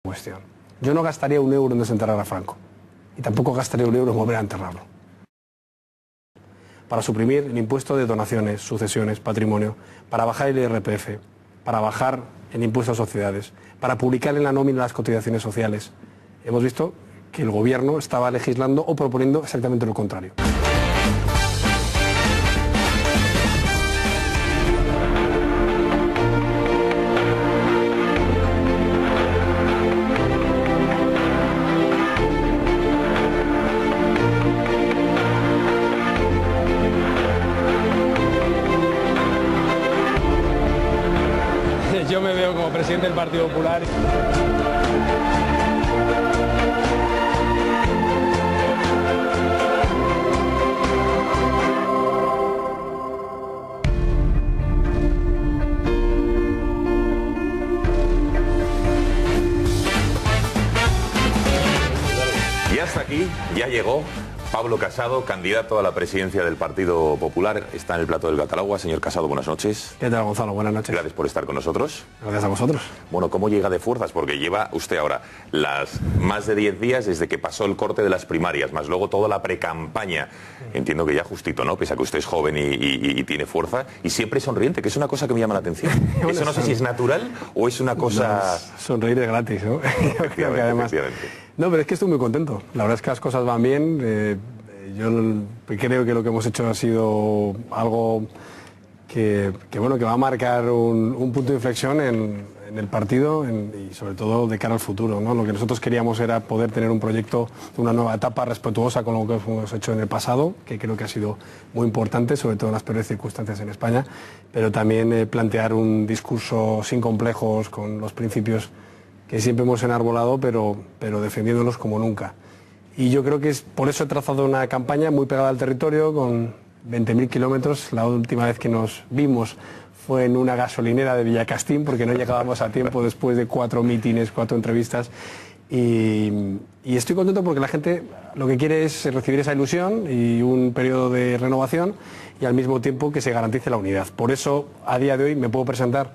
cuestión. Yo no gastaría un euro en desenterrar a Franco y tampoco gastaría un euro en volver a enterrarlo. Para suprimir el impuesto de donaciones, sucesiones, patrimonio, para bajar el IRPF, para bajar el impuesto a sociedades, para publicar en la nómina las cotizaciones sociales. Hemos visto que el gobierno estaba legislando o proponiendo exactamente lo contrario. Yo me veo como presidente del Partido Popular. Y hasta aquí ya llegó Pablo Casado, candidato a la presidencia del Partido Popular. Está en el plato del Gatalagua. Señor Casado, buenas noches. ¿Qué tal, Gonzalo? Buenas noches. Gracias por estar con nosotros. Gracias a vosotros. Bueno, ¿cómo llega de fuerzas? Porque lleva usted ahora las más de 10 días desde que pasó el corte de las primarias, más luego toda la precampaña. Entiendo que ya justito, ¿no? Pese a que usted es joven y tiene fuerza. Y siempre sonriente, que es una cosa que me llama la atención. Eso no sé si es natural o es una cosa... No, sonreír es gratis, ¿no? Creo que además... No, pero es que estoy muy contento. La verdad es que las cosas van bien. Yo creo que lo que hemos hecho ha sido algo que va a marcar un punto de inflexión en el partido y sobre todo de cara al futuro, ¿no? Lo que nosotros queríamos era poder tener un proyecto de una nueva etapa respetuosa con lo que hemos hecho en el pasado, que creo que ha sido muy importante, sobre todo en las peores circunstancias en España, pero también plantear un discurso sin complejos, con los principios que siempre hemos enarbolado, pero defendiéndolos como nunca. Y yo creo que por eso he trazado una campaña muy pegada al territorio, con 20.000 kilómetros. La última vez que nos vimos fue en una gasolinera de Villacastín, porque no llegábamos a tiempo después de 4 mítines, 4 entrevistas. Y estoy contento porque la gente lo que quiere es recibir esa ilusión y un periodo de renovación y al mismo tiempo que se garantice la unidad. Por eso, a día de hoy, me puedo presentar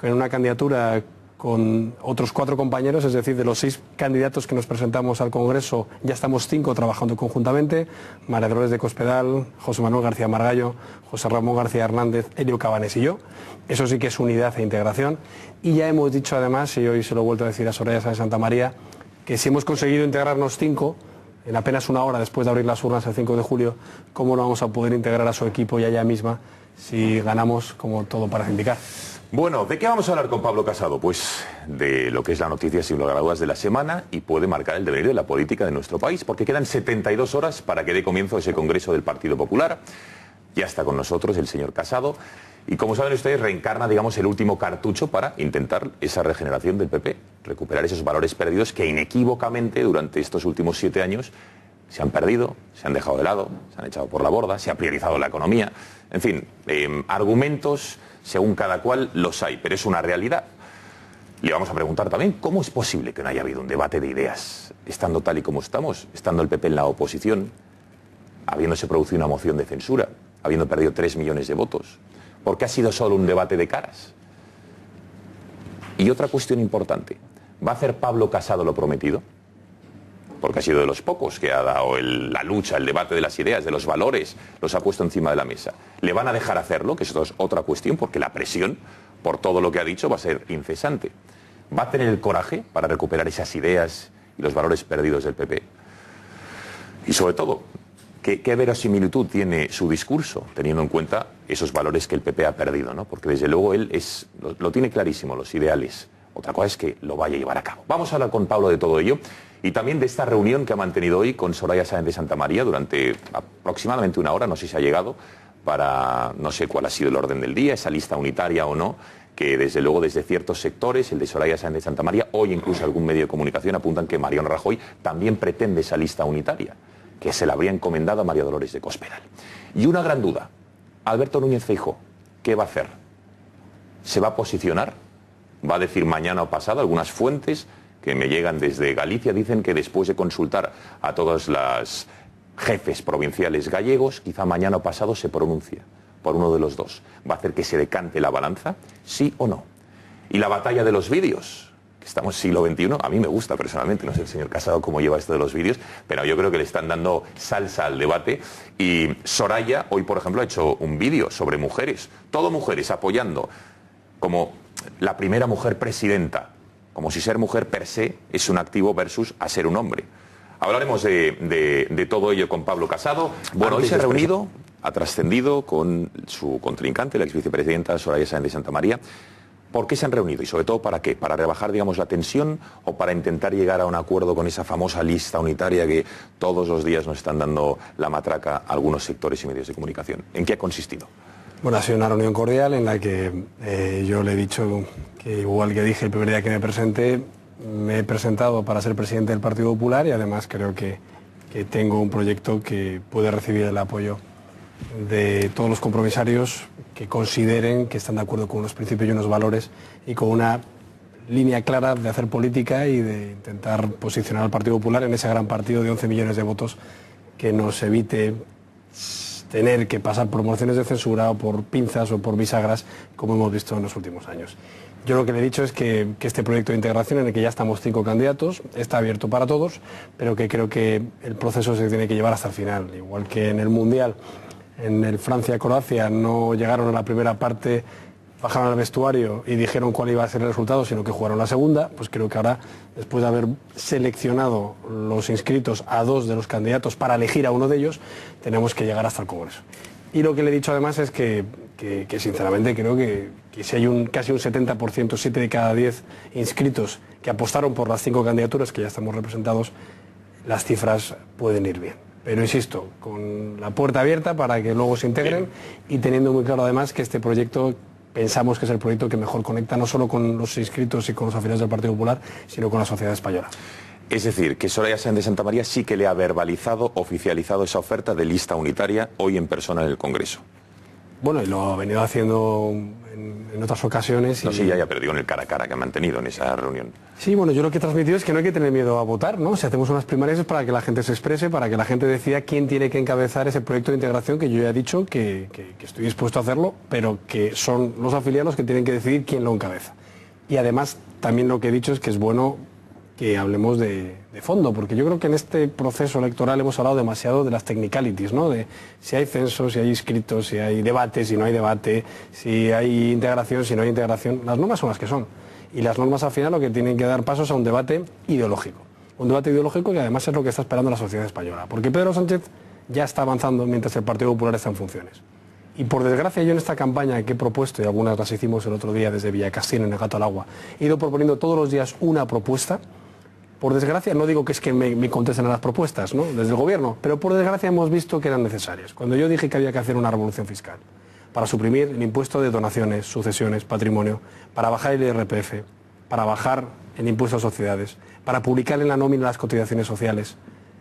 con una candidatura con otros 4 compañeros, es decir, de los 6 candidatos que nos presentamos al Congreso, ya estamos 5 trabajando conjuntamente: María Dolores de Cospedal, José Manuel García Margallo, José Ramón García Hernández, Elio Cabanes y yo. Eso sí que es unidad e integración. Y ya hemos dicho además, y hoy se lo he vuelto a decir a Soraya Sáenz de Santa María, que si hemos conseguido integrarnos 5, en apenas una hora después de abrir las urnas el 5 de julio, ¿cómo no vamos a poder integrar a su equipo ya ella misma si ganamos, como todo parece indicar? Bueno, ¿de qué vamos a hablar con Pablo Casado? Pues de lo que es la noticia sin lugar a dudas de la semana y puede marcar el devenir de la política de nuestro país, porque quedan 72 horas para que dé comienzo ese Congreso del Partido Popular. Ya está con nosotros el señor Casado y, como saben ustedes, reencarna, digamos, el último cartucho para intentar esa regeneración del PP, recuperar esos valores perdidos que inequívocamente durante estos últimos 7 años se han perdido, se han dejado de lado, se han echado por la borda, se ha priorizado la economía. En fin, argumentos según cada cual los hay, pero es una realidad. Le vamos a preguntar también cómo es posible que no haya habido un debate de ideas, estando tal y como estamos, estando el PP en la oposición, habiéndose producido una moción de censura, habiendo perdido 3 millones de votos, porque ha sido solo un debate de caras. Y otra cuestión importante, ¿va a hacer Pablo Casado lo prometido? Porque ha sido de los pocos que ha dado la lucha, el debate de las ideas, de los valores, los ha puesto encima de la mesa. ¿Le van a dejar hacerlo? Que eso es otra cuestión, porque la presión por todo lo que ha dicho va a ser incesante. ¿Va a tener el coraje para recuperar esas ideas y los valores perdidos del PP? Y sobre todo, ¿qué verosimilitud tiene su discurso, teniendo en cuenta esos valores que el PP ha perdido, ¿no? Porque desde luego él lo tiene clarísimo, los ideales. Otra cosa es que lo vaya a llevar a cabo. Vamos a hablar con Pablo de todo ello y también de esta reunión que ha mantenido hoy con Soraya Sáenz de Santa María durante aproximadamente una hora, no sé si ha llegado, para no sé cuál ha sido el orden del día, esa lista unitaria o no, que desde luego desde ciertos sectores, el de Soraya Sáenz de Santa María, hoy incluso algún medio de comunicación apuntan que Mariano Rajoy también pretende esa lista unitaria, que se la habría encomendado a María Dolores de Cospedal. Y una gran duda, Alberto Núñez Feijóo, ¿qué va a hacer? ¿Se va a posicionar? ¿Va a decir mañana o pasado? Algunas fuentes que me llegan desde Galicia dicen que después de consultar a todos los jefes provinciales gallegos, quizá mañana o pasado se pronuncia por uno de los dos. ¿Va a hacer que se decante la balanza? ¿Sí o no? Y la batalla de los vídeos. que estamos en siglo XXI, a mí me gusta personalmente, no sé el señor Casado cómo lleva esto de los vídeos, pero yo creo que le están dando salsa al debate. Y Soraya hoy, por ejemplo, ha hecho un vídeo sobre mujeres, todo mujeres apoyando como la primera mujer presidenta, como si ser mujer per se es un activo versus a ser un hombre. Hablaremos de todo ello con Pablo Casado. Bueno, hoy se ha reunido, ha trascendido con su contrincante, la exvicepresidenta Soraya Sáenz de Santamaría. ¿Por qué se han reunido? Y sobre todo, ¿para qué? ¿Para rebajar, digamos, la tensión o para intentar llegar a un acuerdo con esa famosa lista unitaria que todos los días nos están dando la matraca a algunos sectores y medios de comunicación? ¿En qué ha consistido? Bueno, ha sido una reunión cordial en la que yo le he dicho que, igual que dije el primer día que me presenté, me he presentado para ser presidente del Partido Popular y además creo que tengo un proyecto que puede recibir el apoyo de todos los compromisarios que consideren que están de acuerdo con unos principios y unos valores y con una línea clara de hacer política y de intentar posicionar al Partido Popular en ese gran partido de 11 millones de votos que nos evite tener que pasar por mociones de censura o por pinzas o por bisagras como hemos visto en los últimos años. Yo lo que le he dicho es que este proyecto de integración en el que ya estamos 5 candidatos está abierto para todos, pero que creo que el proceso se tiene que llevar hasta el final. Igual que en el Mundial, en el Francia-Croacia no llegaron a la primera parte, bajaron al vestuario y dijeron cuál iba a ser el resultado, sino que jugaron la segunda, pues creo que ahora, después de haber seleccionado los inscritos a 2 de los candidatos para elegir a uno de ellos, tenemos que llegar hasta el Congreso. Y lo que le he dicho además es que sinceramente creo que si hay casi un 70%, 7 de cada 10 inscritos que apostaron por las 5 candidaturas que ya estamos representados, las cifras pueden ir bien. Pero insisto, con la puerta abierta para que luego se integren y teniendo muy claro además que este proyecto pensamos que es el proyecto que mejor conecta no solo con los inscritos y con los afiliados del Partido Popular, sino con la sociedad española. Es decir, que Soraya Sáenz de Santamaría sí que le ha verbalizado, oficializado esa oferta de lista unitaria hoy en persona en el Congreso. Bueno, y lo ha venido haciendo en otras ocasiones. No sé, ya, pero digo en el cara a cara que ha mantenido en esa reunión. Sí, bueno, yo lo que he transmitido es que no hay que tener miedo a votar, ¿no? Si hacemos unas primarias es para que la gente se exprese, para que la gente decida quién tiene que encabezar ese proyecto de integración que yo ya he dicho que estoy dispuesto a hacerlo, pero que son los afiliados que tienen que decidir quién lo encabeza. Y además, también lo que he dicho es que es bueno que hablemos de fondo, porque yo creo que en este proceso electoral hemos hablado demasiado de las technicalities, ¿no? De si hay censo, si hay inscritos, si hay debate, si no hay debate, si hay integración, si no hay integración. Las normas son las que son. Y las normas al final lo que tienen que dar paso es a un debate ideológico. Un debate ideológico que además es lo que está esperando la sociedad española. Porque Pedro Sánchez ya está avanzando mientras el Partido Popular está en funciones. Y por desgracia yo en esta campaña que he propuesto, y algunas las hicimos el otro día desde Villacastín en el Gato al Agua, he ido proponiendo todos los días una propuesta. Por desgracia, no digo que es que me contesten a las propuestas, ¿no?, desde el gobierno, pero por desgracia hemos visto que eran necesarias. Cuando yo dije que había que hacer una revolución fiscal para suprimir el impuesto de donaciones, sucesiones, patrimonio, para bajar el IRPF, para bajar el impuesto a sociedades, para publicar en la nómina las cotizaciones sociales,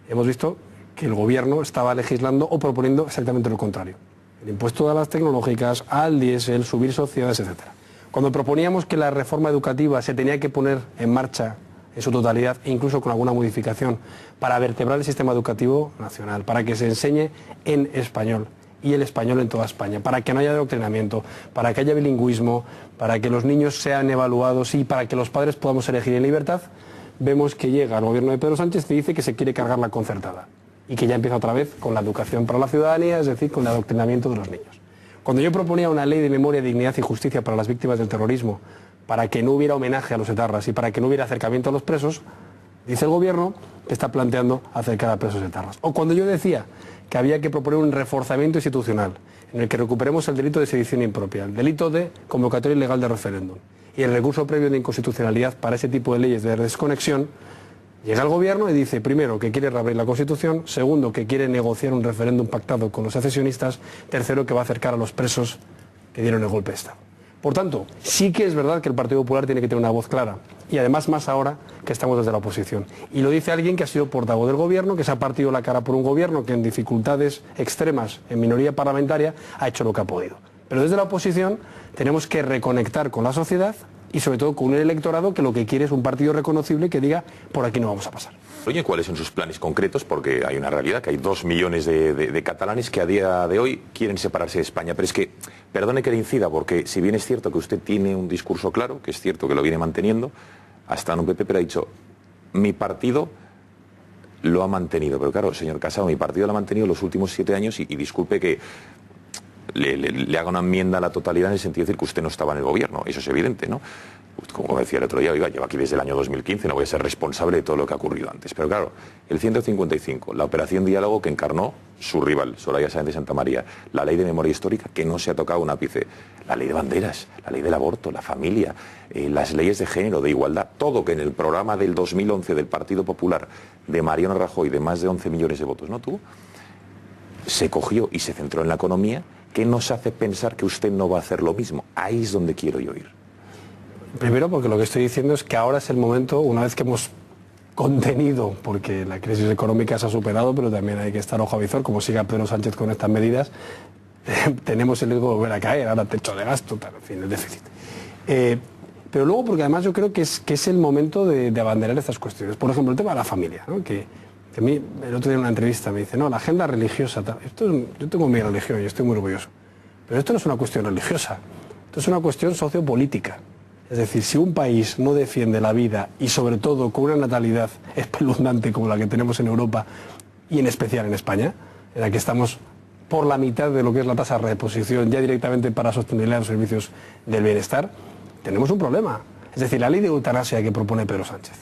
hemos visto que el gobierno estaba legislando o proponiendo exactamente lo contrario. El impuesto a las tecnológicas, al diésel, subir sociedades, etc. Cuando proponíamos que la reforma educativa se tenía que poner en marcha en su totalidad e incluso con alguna modificación para vertebrar el sistema educativo nacional, para que se enseñe en español y el español en toda España, para que no haya adoctrinamiento, para que haya bilingüismo, para que los niños sean evaluados y para que los padres podamos elegir en libertad, vemos que llega el gobierno de Pedro Sánchez y dice que se quiere cargar la concertada y que ya empieza otra vez con la educación para la ciudadanía, es decir, con el adoctrinamiento de los niños. Cuando yo proponía una ley de memoria, dignidad y justicia para las víctimas del terrorismo, para que no hubiera homenaje a los etarras y para que no hubiera acercamiento a los presos, dice el gobierno que está planteando acercar a presos etarras. O cuando yo decía que había que proponer un reforzamiento institucional en el que recuperemos el delito de sedición impropia, el delito de convocatoria ilegal de referéndum y el recurso previo de inconstitucionalidad para ese tipo de leyes de desconexión, llega el gobierno y dice, primero, que quiere reabrir la Constitución, segundo, que quiere negociar un referéndum pactado con los secesionistas, tercero, que va a acercar a los presos que dieron el golpe de Estado. Por tanto, sí que es verdad que el Partido Popular tiene que tener una voz clara, y además más ahora que estamos desde la oposición. Y lo dice alguien que ha sido portavoz del gobierno, que se ha partido la cara por un gobierno que en dificultades extremas, en minoría parlamentaria, ha hecho lo que ha podido. Pero desde la oposición tenemos que reconectar con la sociedad y sobre todo con un electorado que lo que quiere es un partido reconocible que diga, por aquí no vamos a pasar. Oye, ¿cuáles son sus planes concretos? Porque hay una realidad, que hay 2 millones de catalanes que a día de hoy quieren separarse de España. Pero es que, perdone que le incida, porque si bien es cierto que usted tiene un discurso claro, que es cierto que lo viene manteniendo, ha estado en un PP, pero ha dicho, mi partido lo ha mantenido. Pero claro, señor Casado, mi partido lo ha mantenido los últimos 7 años y disculpe que le haga una enmienda a la totalidad en el sentido de decir que usted no estaba en el gobierno. Eso es evidente, ¿no? Como decía el otro día, oiga, llevo aquí desde el año 2015, no voy a ser responsable de todo lo que ha ocurrido antes. Pero claro, el 155, la operación diálogo que encarnó su rival, Soraya Sáenz de Santamaría, la ley de memoria histórica que no se ha tocado un ápice, la ley de banderas, la ley del aborto, la familia, las leyes de género, de igualdad, todo que en el programa del 2011 del Partido Popular de Mariano Rajoy, de más de 11 millones de votos, ¿no tuvo? Se cogió y se centró en la economía. ¿Qué nos hace pensar que usted no va a hacer lo mismo? Ahí es donde quiero yo ir. Primero, porque lo que estoy diciendo es que ahora es el momento, una vez que hemos contenido, porque la crisis económica se ha superado, pero también hay que estar ojo a visor, como siga Pedro Sánchez con estas medidas, tenemos el riesgo de volver a caer, ahora techo de gasto, tal, en fin, el déficit. Pero luego, porque además yo creo que es el momento de abanderar estas cuestiones. Por ejemplo, el tema de la familia, ¿no? Que a mí, el otro día en una entrevista me dice, no, la agenda religiosa, tal. Yo tengo mi religión y estoy muy orgulloso, pero esto no es una cuestión religiosa, esto es una cuestión sociopolítica. Es decir, si un país no defiende la vida y sobre todo con una natalidad espeluznante como la que tenemos en Europa y en especial en España, en la que estamos por la mitad de lo que es la tasa de reposición ya directamente para sostenibilidad de los servicios del bienestar, tenemos un problema. Es decir, la ley de eutanasia que propone Pedro Sánchez.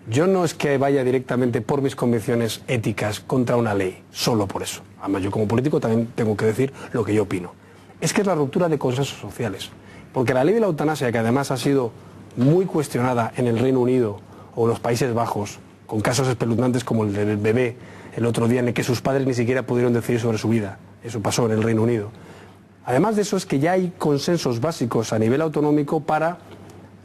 Yo no es que vaya directamente por mis convicciones éticas contra una ley, solo por eso. Además, yo como político también tengo que decir lo que yo opino. Es que es la ruptura de consensos sociales. Porque la ley de la eutanasia, que además ha sido muy cuestionada en el Reino Unido o en los Países Bajos, con casos espeluznantes como el del bebé el otro día en el que sus padres ni siquiera pudieron decidir sobre su vida, eso pasó en el Reino Unido. Además de eso es que ya hay consensos básicos a nivel autonómico para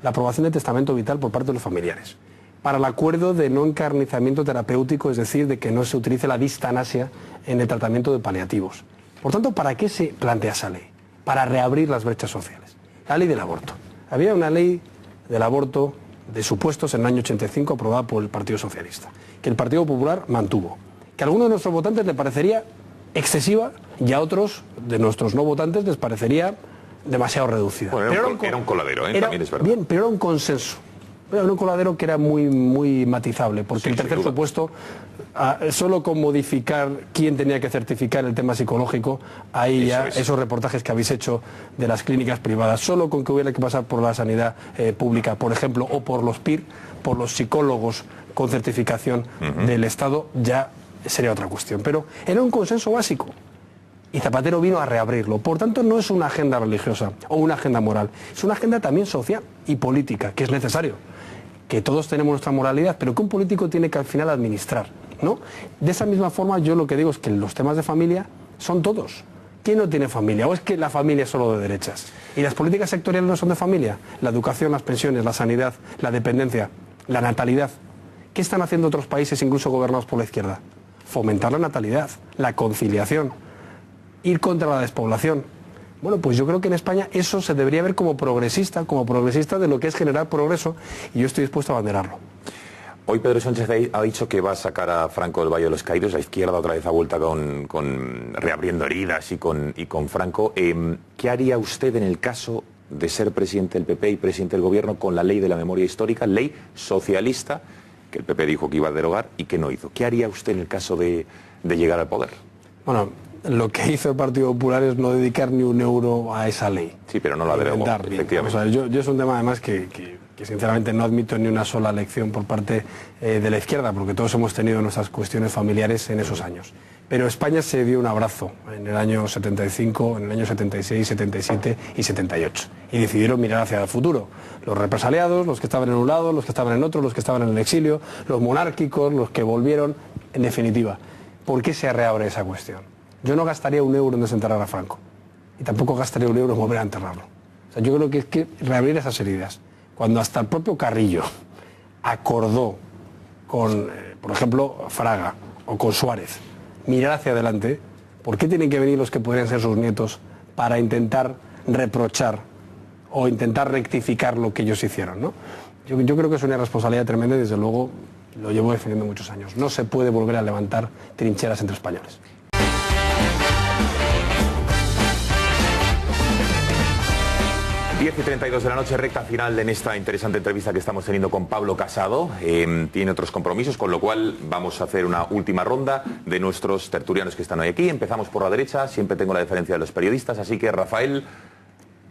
la aprobación del testamento vital por parte de los familiares, para el acuerdo de no encarnizamiento terapéutico, es decir, de que no se utilice la distanasia en el tratamiento de paliativos. Por tanto, ¿para qué se plantea esa ley? Para reabrir las brechas sociales. La ley del aborto. Había una ley del aborto de supuestos en el año 85 aprobada por el Partido Socialista, que el Partido Popular mantuvo, que a algunos de nuestros votantes les parecería excesiva y a otros de nuestros no votantes les parecería demasiado reducida. Bueno, era un coladero, también es verdad. Bien, pero era un consenso. Era un coladero que era muy matizable, porque sí, el tercer supuesto, solo con modificar quién tenía que certificar el tema psicológico, ahí eso ya, esos reportajes que habéis hecho de las clínicas privadas, solo con que hubiera que pasar por la sanidad pública, por ejemplo, o por los PIR, por los psicólogos con certificación del Estado, ya sería otra cuestión. Pero era un consenso básico. Y Zapatero vino a reabrirlo. Por tanto, no es una agenda religiosa o una agenda moral. Es una agenda también social y política, que es necesario. Que todos tenemos nuestra moralidad, pero que un político tiene que al final administrar, ¿no? De esa misma forma, yo lo que digo es que los temas de familia son todos. ¿Quién no tiene familia? ¿O es que la familia es solo de derechas? ¿Y las políticas sectoriales no son de familia? La educación, las pensiones, la sanidad, la dependencia, la natalidad. ¿Qué están haciendo otros países, incluso gobernados por la izquierda? Fomentar la natalidad, la conciliación, ir contra la despoblación. Bueno, pues yo creo que en España eso se debería ver como progresista de lo que es generar progreso, y yo estoy dispuesto a abanderarlo. Hoy Pedro Sánchez ha dicho que va a sacar a Franco del Valle de los Caídos. La izquierda otra vez ha vuelto con reabriendo heridas y con Franco. ¿Qué haría usted en el caso de ser presidente del PP y presidente del gobierno con la ley de la memoria histórica, ley socialista, que el PP dijo que iba a derogar y que no hizo? ¿Qué haría usted en el caso de llegar al poder? Bueno, lo que hizo el Partido Popular es no dedicar ni un euro a esa ley. Sí, pero no la derogó, efectivamente. O sea, yo es un tema además que sinceramente no admito ni una sola lección por parte de la izquierda, porque todos hemos tenido nuestras cuestiones familiares en esos años. Pero España se dio un abrazo en el año 75, en el año 76, 77 y 78. Y decidieron mirar hacia el futuro. Los represaliados, los que estaban en un lado, los que estaban en otro, los que estaban en el exilio, los monárquicos, los que volvieron. En definitiva, ¿por qué se reabre esa cuestión? Yo no gastaría un euro en desenterrar a Franco. Y tampoco gastaría un euro en volver a enterrarlo. O sea, yo creo que es que reabrir esas heridas. Cuando hasta el propio Carrillo acordó con, por ejemplo, Fraga o con Suárez, mirar hacia adelante, ¿por qué tienen que venir los que podrían ser sus nietos para intentar reprochar o intentar rectificar lo que ellos hicieron, ¿no? Yo creo que es una responsabilidad tremenda y desde luego lo llevo defendiendo muchos años. No se puede volver a levantar trincheras entre españoles. 10:32 de la noche, recta final en esta interesante entrevista que estamos teniendo con Pablo Casado. Tiene otros compromisos, con lo cual vamos a hacer una última ronda de nuestros tertulianos que están hoy aquí. Empezamos por la derecha, siempre tengo la deferencia de los periodistas, así que Rafael,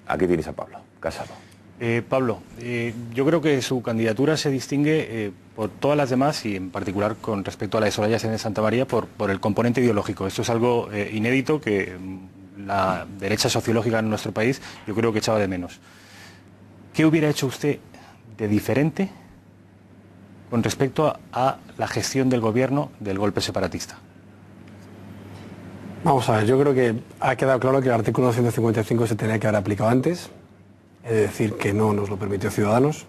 aquí tienes a Pablo Casado. Pablo, yo creo que su candidatura se distingue por todas las demás y en particular con respecto a la de Soraya Sáenz de Santamaría por el componente ideológico. Esto es algo inédito que la derecha sociológica en nuestro país yo creo que echaba de menos. ¿Qué hubiera hecho usted de diferente con respecto a la gestión del gobierno del golpe separatista? Vamos a ver, yo creo que ha quedado claro que el artículo 255 se tenía que haber aplicado antes, es decir, que no nos lo permitió Ciudadanos,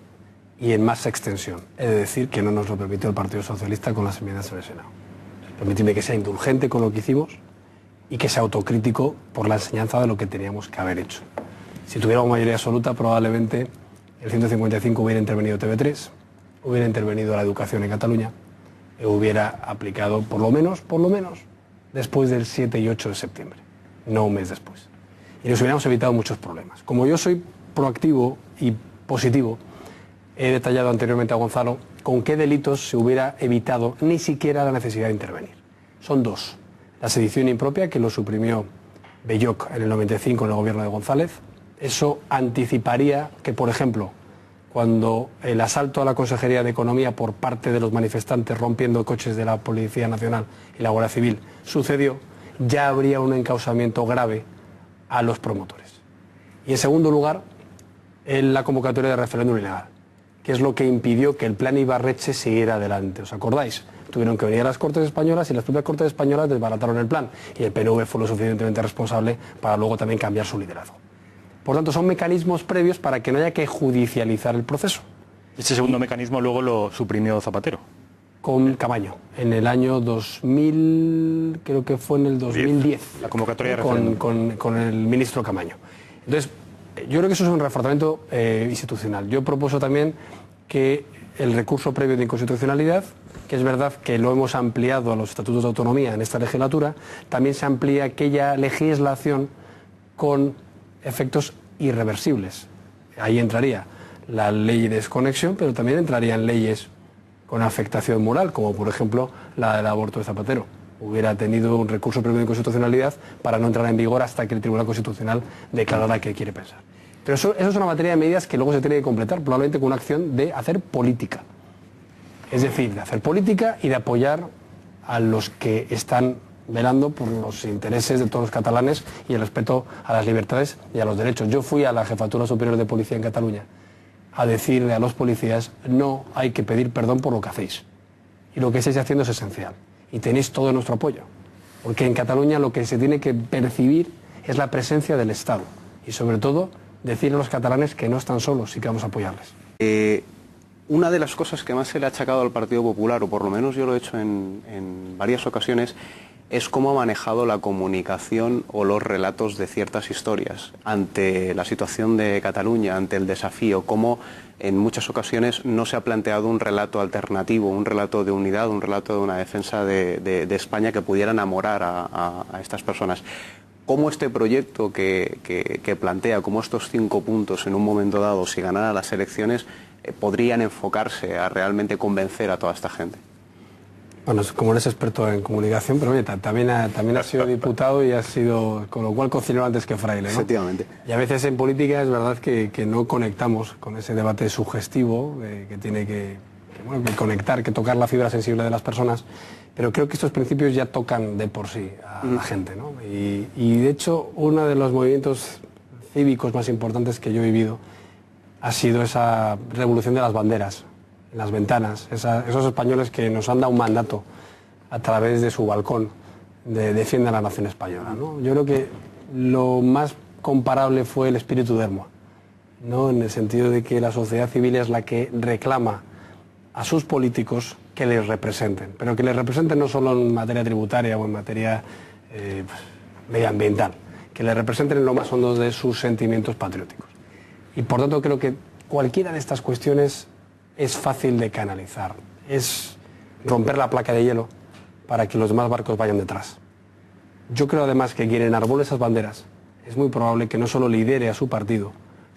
y en más extensión, es decir, que no nos lo permitió el Partido Socialista con las enmiendas en el Senado. Permíteme que sea indulgente con lo que hicimos y que sea autocrítico por la enseñanza de lo que teníamos que haber hecho. Si tuviéramos mayoría absoluta, probablemente el 155 hubiera intervenido TV3, hubiera intervenido la educación en Cataluña, y hubiera aplicado por lo menos, después del 7 y 8 de septiembre, no un mes después. Y nos hubiéramos evitado muchos problemas. Como yo soy proactivo y positivo, he detallado anteriormente a Gonzalo con qué delitos se hubiera evitado ni siquiera la necesidad de intervenir. Son dos. La sedición impropia, que lo suprimió Belloc en el 95 en el gobierno de González. Eso anticiparía que, por ejemplo, cuando el asalto a la Consejería de Economía por parte de los manifestantes rompiendo coches de la Policía Nacional y la Guardia Civil sucedió, ya habría un encausamiento grave a los promotores. Y en segundo lugar, en la convocatoria de referéndum ilegal, que es lo que impidió que el plan Ibarretxe siguiera adelante. ¿Os acordáis? Tuvieron que venir a las Cortes Españolas y las propias Cortes Españolas desbarataron el plan y el PNV fue lo suficientemente responsable para luego también cambiar su liderazgo. Por tanto, son mecanismos previos para que no haya que judicializar el proceso. Este segundo mecanismo luego lo suprimió Zapatero. Con Camaño, en el año 2000, creo que fue en el 2010. La convocatoria de referéndum. Con el ministro Camaño. Entonces, yo creo que eso es un reforzamiento institucional. Yo propuso también que el recurso previo de inconstitucionalidad, que es verdad que lo hemos ampliado a los estatutos de autonomía en esta legislatura, también se amplía aquella legislación con efectos irreversibles. Ahí entraría la ley de desconexión, pero también entrarían leyes con afectación moral, como por ejemplo la del aborto de Zapatero. Hubiera tenido un recurso previo de inconstitucionalidad para no entrar en vigor hasta que el Tribunal Constitucional declarara que quiere pensar. Pero eso es una materia de medidas que luego se tiene que completar, probablemente con una acción de hacer política. Es decir, de hacer política y de apoyar a los que están velando por los intereses de todos los catalanes y el respeto a las libertades y a los derechos. Yo fui a la Jefatura Superior de Policía en Cataluña a decirle a los policías: no hay que pedir perdón por lo que hacéis. Y lo que estáis haciendo es esencial. Y tenéis todo nuestro apoyo. Porque en Cataluña lo que se tiene que percibir es la presencia del Estado. Y sobre todo, decirle a los catalanes que no están solos y que vamos a apoyarles. Una de las cosas que más se le ha achacado al Partido Popular, o por lo menos yo lo he hecho en varias ocasiones, es cómo ha manejado la comunicación o los relatos de ciertas historias ante la situación de Cataluña, ante el desafío, cómo en muchas ocasiones no se ha planteado un relato alternativo, un relato de unidad, un relato de una defensa de España que pudiera enamorar a estas personas. ¿Cómo este proyecto que plantea, cómo estos 5 puntos en un momento dado, si ganara las elecciones, podrían enfocarse a realmente convencer a toda esta gente? Bueno, como eres experto en comunicación, pero oye, también has sido diputado y has sido, con lo cual, cocinero antes que fraile, ¿no? Efectivamente. Y a veces en política es verdad que no conectamos con ese debate sugestivo que tiene que conectar, que tocar la fibra sensible de las personas, pero creo que estos principios ya tocan de por sí a la gente, ¿no? Y de hecho, uno de los movimientos cívicos más importantes que yo he vivido ha sido esa revolución de las banderas en las ventanas, esos españoles que nos han dado un mandato a través de su balcón de defiende a la nación española, ¿no? Yo creo que lo más comparable fue el espíritu de Hermoa, ¿no? En el sentido de que la sociedad civil es la que reclama a sus políticos que les representen, pero que les representen no solo en materia tributaria o en materia medioambiental, que les representen en lo más hondo de sus sentimientos patrióticos. Y por tanto creo que cualquiera de estas cuestiones es fácil de canalizar, es romper la placa de hielo para que los demás barcos vayan detrás. Yo creo además que quien enarbole esas banderas es muy probable que no solo lidere a su partido,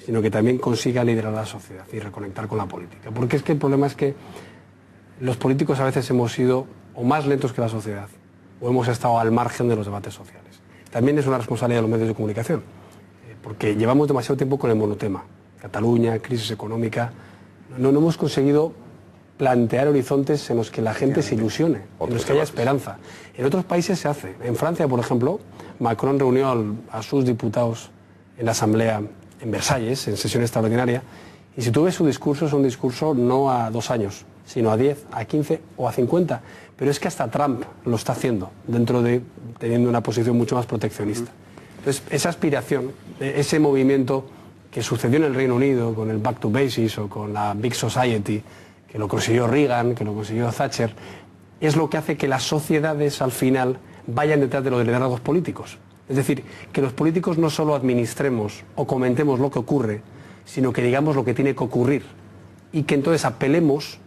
sino que también consiga liderar la sociedad y reconectar con la política. Porque es que el problema es que los políticos a veces hemos sido o más lentos que la sociedad, o hemos estado al margen de los debates sociales. También es una responsabilidad de los medios de comunicación, porque llevamos demasiado tiempo con el monotema. Cataluña, crisis económica. No hemos conseguido plantear horizontes en los que la gente se ilusione, en los que haya esperanza. En otros países se hace. En Francia, por ejemplo, Macron reunió a sus diputados en la Asamblea en Versalles, en sesión extraordinaria, y si tú ves su discurso, es un discurso no a 2 años, sino a 10, a 15 o a 50. Pero es que hasta Trump lo está haciendo, teniendo una posición mucho más proteccionista. Entonces, esa aspiración, ese movimiento que sucedió en el Reino Unido con el Back to Basics o con la Big Society, que lo consiguió Reagan, que lo consiguió Thatcher, es lo que hace que las sociedades al final vayan detrás de los liderazgos políticos. Es decir, que los políticos no solo administremos o comentemos lo que ocurre, sino que digamos lo que tiene que ocurrir y que entonces apelemos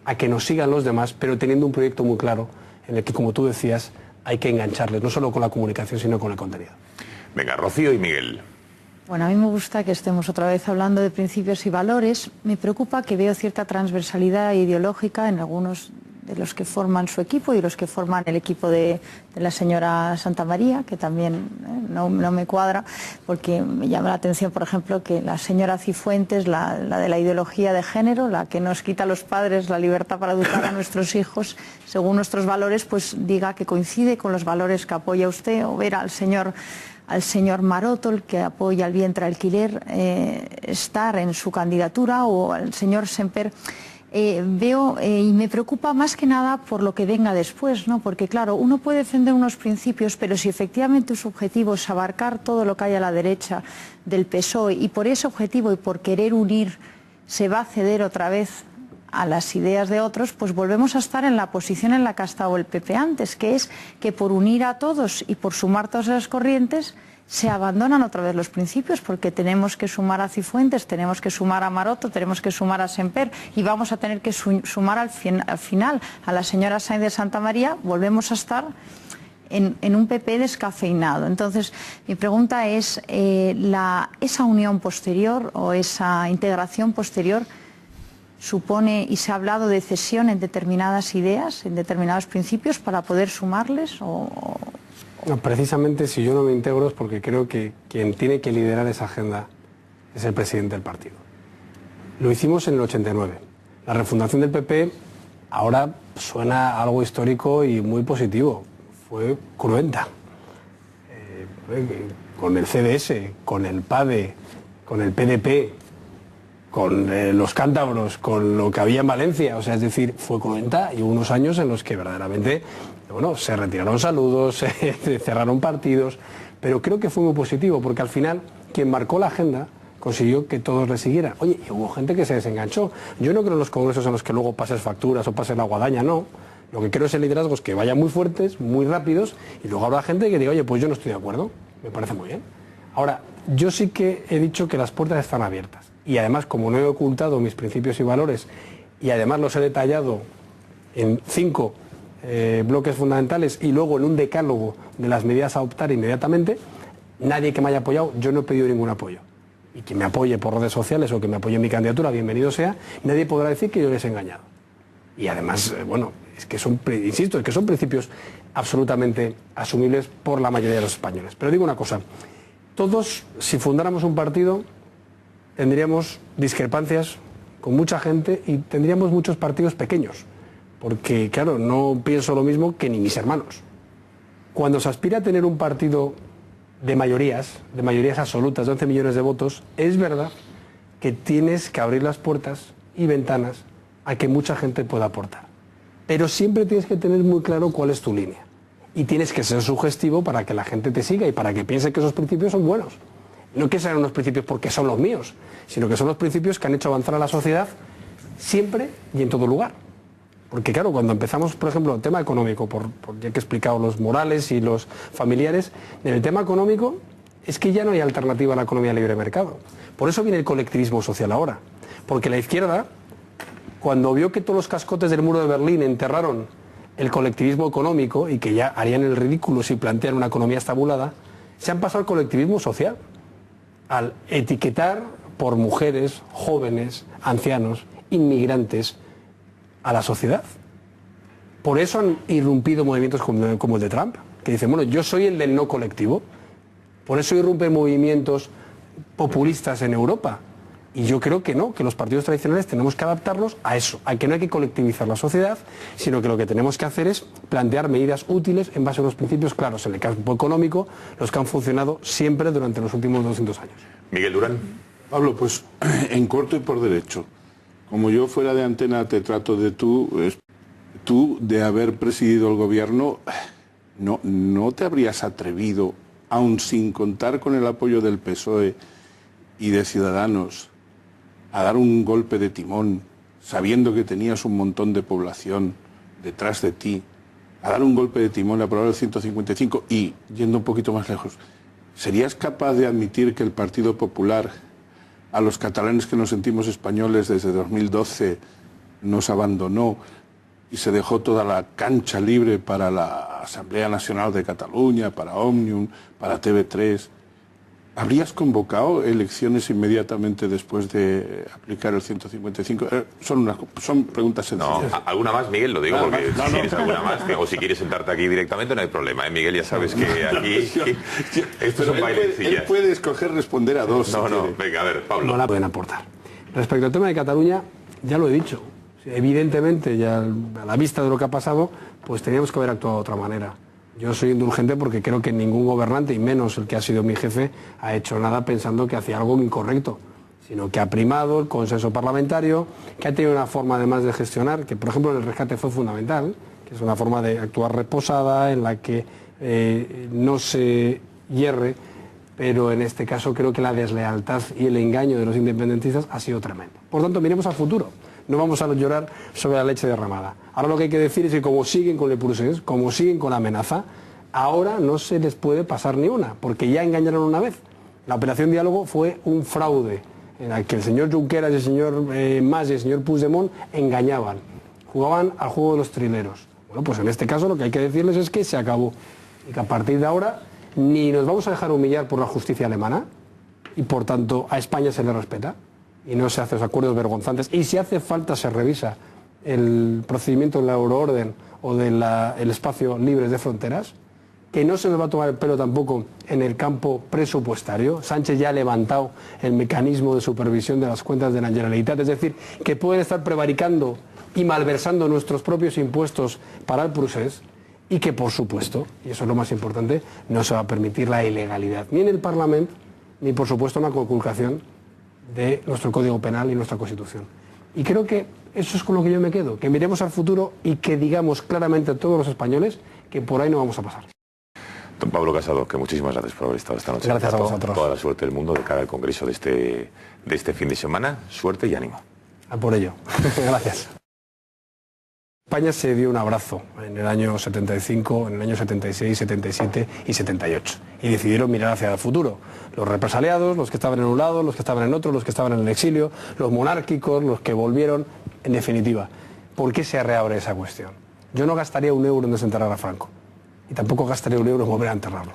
a que nos sigan los demás, pero teniendo un proyecto muy claro en el que, como tú decías, hay que engancharles, no solo con la comunicación, sino con el contenido. Venga, Rocío y Miguel. Bueno, a mí me gusta que estemos otra vez hablando de principios y valores. Me preocupa que veo cierta transversalidad ideológica en algunos de los que forman su equipo y los que forman el equipo de la señora Santamaría, que también no me cuadra, porque me llama la atención, por ejemplo, que la señora Cifuentes, la de la ideología de género, la que nos quita a los padres la libertad para educar a nuestros hijos según nuestros valores, pues diga que coincide con los valores que apoya usted, o ver al señor Maroto, el que apoya el vientre alquiler, estar en su candidatura, o al señor Semper. Veo y me preocupa más que nada por lo que venga después, ¿no? Porque claro, uno puede defender unos principios, pero si efectivamente su objetivo es abarcar todo lo que hay a la derecha del PSOE, y por ese objetivo y por querer unir se va a ceder otra vez a las ideas de otros, pues volvemos a estar en la posición en la que ha estado el PP antes, que es que por unir a todos y por sumar todas las corrientes se abandonan otra vez los principios, porque tenemos que sumar a Cifuentes, tenemos que sumar a Maroto, tenemos que sumar a Semper, y vamos a tener que sumar al final a la señora Sáenz de Santamaría. Volvemos a estar en un PP descafeinado. Entonces, mi pregunta es, esa unión posterior o esa integración posterior supone, y se ha hablado de cesión en determinadas ideas, en determinados principios, para poder sumarles, o... No, precisamente, si yo no me integro es porque creo que quien tiene que liderar esa agenda es el presidente del partido. Lo hicimos en el 89. La refundación del PP ahora suena algo histórico y muy positivo. Fue cruenta. Con el CDS, con el PADE, con el PDP, con los cántabros, con lo que había en Valencia. O sea, es decir, fue cruenta, y hubo unos años en los que verdaderamente... Bueno, se retiraron saludos, se cerraron partidos, pero creo que fue muy positivo, porque al final quien marcó la agenda consiguió que todos le siguieran. Oye, y hubo gente que se desenganchó. Yo no creo en los congresos en los que luego pases facturas o pases la guadaña, no. Lo que creo es en liderazgos que vayan muy fuertes, muy rápidos, y luego habrá gente que diga, oye, pues yo no estoy de acuerdo, me parece muy bien. Ahora, yo sí que he dicho que las puertas están abiertas, y además, como no he ocultado mis principios y valores, y además los he detallado en 5 bloques fundamentales y luego en un decálogo de las medidas a adoptar inmediatamente, nadie que me haya apoyado, yo no he pedido ningún apoyo. Y quien me apoye por redes sociales o que me apoye en mi candidatura, bienvenido sea, nadie podrá decir que yo les he engañado. Y además, bueno, es que son, insisto, es que son principios absolutamente asumibles por la mayoría de los españoles. Pero digo una cosa, todos, si fundáramos un partido, tendríamos discrepancias con mucha gente y tendríamos muchos partidos pequeños. Porque, claro, no pienso lo mismo que ni mis hermanos. Cuando se aspira a tener un partido de mayorías absolutas, de 11 millones de votos, es verdad que tienes que abrir las puertas y ventanas a que mucha gente pueda aportar. Pero siempre tienes que tener muy claro cuál es tu línea. Y tienes que ser sugestivo para que la gente te siga y para que piense que esos principios son buenos. No que sean unos principios porque son los míos, sino que son los principios que han hecho avanzar a la sociedad siempre y en todo lugar. Porque claro, cuando empezamos, por ejemplo, el tema económico, ya que he explicado los morales y los familiares, en el tema económico es que ya no hay alternativa a la economía libre de mercado. Por eso viene el colectivismo social ahora. Porque la izquierda, cuando vio que todos los cascotes del muro de Berlín enterraron el colectivismo económico y que ya harían el ridículo si plantean una economía estabulada, se han pasado al colectivismo social, al etiquetar por mujeres, jóvenes, ancianos, inmigrantes a la sociedad. Por eso han irrumpido movimientos como el de Trump, que dicen, bueno, yo soy el del no colectivo. Por eso irrumpen movimientos populistas en Europa. Y yo creo que no, que los partidos tradicionales tenemos que adaptarnos a eso, a que no hay que colectivizar la sociedad, sino que lo que tenemos que hacer es plantear medidas útiles en base a unos principios claros, en el campo económico, los que han funcionado siempre durante los últimos 200 años. Miguel Durán. Pablo, pues en corto y por derecho. Como yo fuera de antena te trato de tú de haber presidido el gobierno, no te habrías atrevido, aun sin contar con el apoyo del PSOE y de Ciudadanos, a dar un golpe de timón, sabiendo que tenías un montón de población detrás de ti, a dar un golpe de timón, a aprobar el 155 y, yendo un poquito más lejos, ¿serías capaz de admitir que el Partido Popular, a los catalanes que nos sentimos españoles desde 2012, nos abandonó y se dejó toda la cancha libre para la Asamblea Nacional de Cataluña, para Òmnium, para TV3? ¿Habrías convocado elecciones inmediatamente después de aplicar el 155? Son preguntas sencillas. No, ¿alguna más, Miguel? Lo digo porque si tienes alguna más, o si quieres sentarte aquí directamente, no hay problema, Miguel, ya sabes que aquí esto es un bailecillas. Él puede escoger responder a dos. No, venga, a ver, Pablo. No la pueden aportar. Respecto al tema de Cataluña, ya lo he dicho. Evidentemente, ya a la vista de lo que ha pasado, pues teníamos que haber actuado de otra manera. Yo soy indulgente porque creo que ningún gobernante, y menos el que ha sido mi jefe, ha hecho nada pensando que hacía algo incorrecto, sino que ha primado el consenso parlamentario, que ha tenido una forma además de gestionar, que por ejemplo en el rescate fue fundamental, que es una forma de actuar reposada, en la que no se hierre, pero en este caso creo que la deslealtad y el engaño de los independentistas ha sido tremendo. Por tanto, miremos al futuro. No vamos a llorar sobre la leche derramada. Ahora lo que hay que decir es que como siguen con el procés, como siguen con la amenaza, ahora no se les puede pasar ni una, porque ya engañaron una vez. La operación Diálogo fue un fraude en el que el señor Junqueras, el señor Mas y el señor Puigdemont engañaban, jugaban al juego de los trileros. Bueno, pues en este caso lo que hay que decirles es que se acabó y que a partir de ahora ni nos vamos a dejar humillar por la justicia alemana y por tanto a España se le respeta y no se hace los acuerdos vergonzantes, y si hace falta se revisa el procedimiento de la euroorden o del espacio libre de fronteras, que no se nos va a tomar el pelo tampoco en el campo presupuestario. Sánchez ya ha levantado el mecanismo de supervisión de las cuentas de la Generalitat, es decir, que pueden estar prevaricando y malversando nuestros propios impuestos para el procés, y que por supuesto, y eso es lo más importante, no se va a permitir la ilegalidad, ni en el Parlamento, ni por supuesto una conculcación de nuestro Código Penal y nuestra Constitución. Y creo que eso es con lo que yo me quedo, que miremos al futuro y que digamos claramente a todos los españoles que por ahí no vamos a pasar. Don Pablo Casado, que muchísimas gracias por haber estado esta noche. Gracias a vosotros. Toda la suerte del mundo de cara al Congreso de este fin de semana. Suerte y ánimo. A por ello. Gracias. España se dio un abrazo en el año 75, en el año 76, 77 y 78 y decidieron mirar hacia el futuro. Los represaliados, los que estaban en un lado, los que estaban en otro, los que estaban en el exilio, los monárquicos, los que volvieron, en definitiva. ¿Por qué se reabre esa cuestión? Yo no gastaría un euro en desenterrar a Franco y tampoco gastaría un euro en volver a enterrarlo.